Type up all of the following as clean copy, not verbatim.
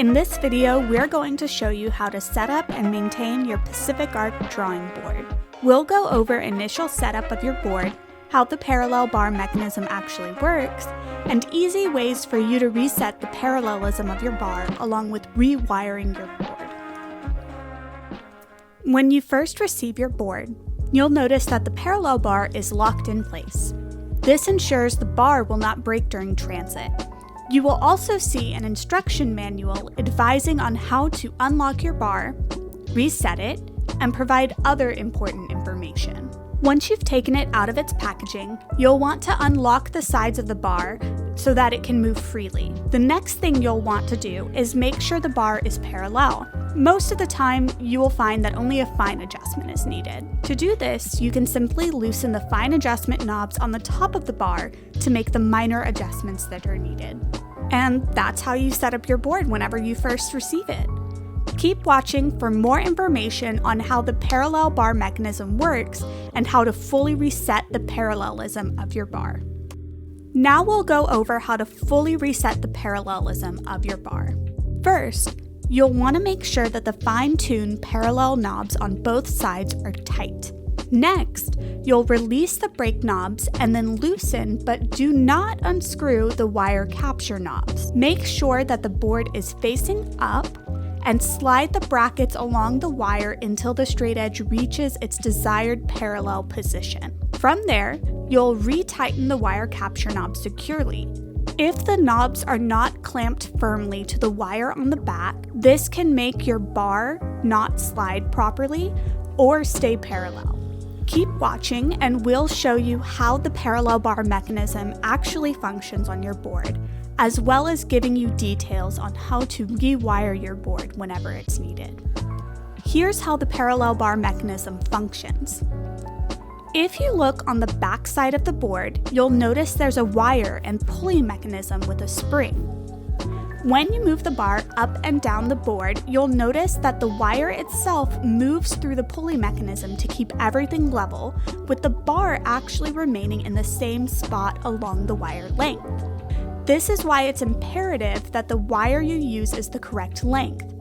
In this video, we're going to show you how to set up and maintain your Pacific Arc drawing board. We'll go over initial setup of your board, how the parallel bar mechanism actually works, and easy ways for you to reset the parallelism of your bar along with rewiring your board. When you first receive your board, you'll notice that the parallel bar is locked in place. This ensures the bar will not break during transit. You will also see an instruction manual advising on how to unlock your bar, reset it, and provide other important information. Once you've taken it out of its packaging, you'll want to unlock the sides of the bar so that it can move freely. The next thing you'll want to do is make sure the bar is parallel. Most of the time, you will find that only a fine adjustment is needed. To do this, you can simply loosen the fine adjustment knobs on the top of the bar to make the minor adjustments that are needed. And that's how you set up your board whenever you first receive it. Keep watching for more information on how the parallel bar mechanism works and how to fully reset the parallelism of your bar. Now we'll go over how to fully reset the parallelism of your bar. First, you'll want to make sure that the fine-tuned parallel knobs on both sides are tight. Next, you'll release the brake knobs and then loosen but do not unscrew the wire capture knobs. Make sure that the board is facing up and slide the brackets along the wire until the straight edge reaches its desired parallel position. From there, you'll retighten the wire capture knob securely. If the knobs are not clamped firmly to the wire on the back, this can make your bar not slide properly or stay parallel. Keep watching and we'll show you how the parallel bar mechanism actually functions on your board, as well as giving you details on how to rewire your board whenever it's needed. Here's how the parallel bar mechanism functions. If you look on the back side of the board, you'll notice there's a wire and pulley mechanism with a spring. When you move the bar up and down the board, you'll notice that the wire itself moves through the pulley mechanism to keep everything level, with the bar actually remaining in the same spot along the wire length. This is why it's imperative that the wire you use is the correct length.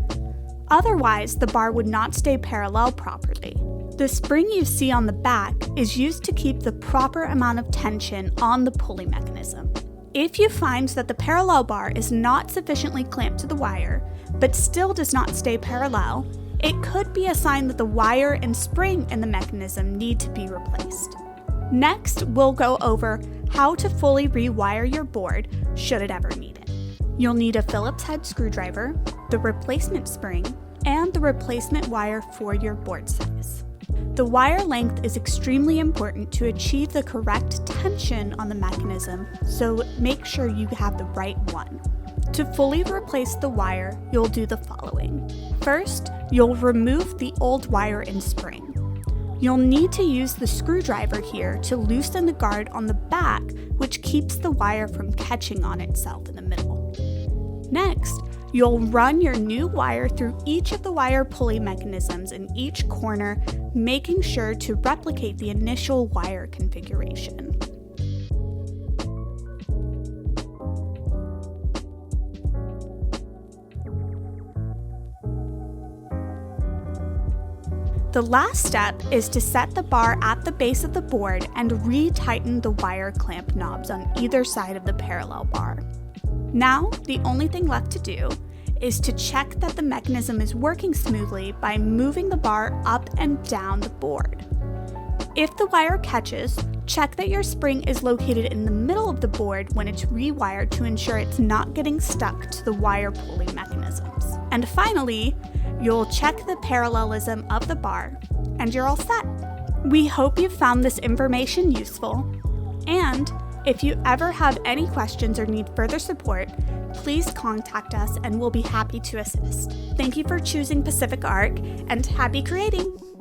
Otherwise, the bar would not stay parallel properly. The spring you see on the back is used to keep the proper amount of tension on the pulley mechanism. If you find that the parallel bar is not sufficiently clamped to the wire, but still does not stay parallel, it could be a sign that the wire and spring in the mechanism need to be replaced. Next, we'll go over how to fully rewire your board should it ever need it. You'll need a Phillips head screwdriver, the replacement spring, and the replacement wire for your board size. The wire length is extremely important to achieve the correct tension on the mechanism, so make sure you have the right one. To fully replace the wire, you'll do the following. First, you'll remove the old wire and spring. You'll need to use the screwdriver here to loosen the guard on the back, which keeps the wire from catching on itself in the middle. Next, you'll run your new wire through each of the wire pulley mechanisms in each corner, making sure to replicate the initial wire configuration. The last step is to set the bar at the base of the board and retighten the wire clamp knobs on either side of the parallel bar. Now, the only thing left to do is to check that the mechanism is working smoothly by moving the bar up and down the board. If the wire catches, check that your spring is located in the middle of the board when it's rewired to ensure it's not getting stuck to the wire pulley mechanisms. And finally, you'll check the parallelism of the bar, and you're all set. We hope you found this information useful, and if you ever have any questions or need further support, please contact us and we'll be happy to assist. Thank you for choosing Pacific Arc, and happy creating!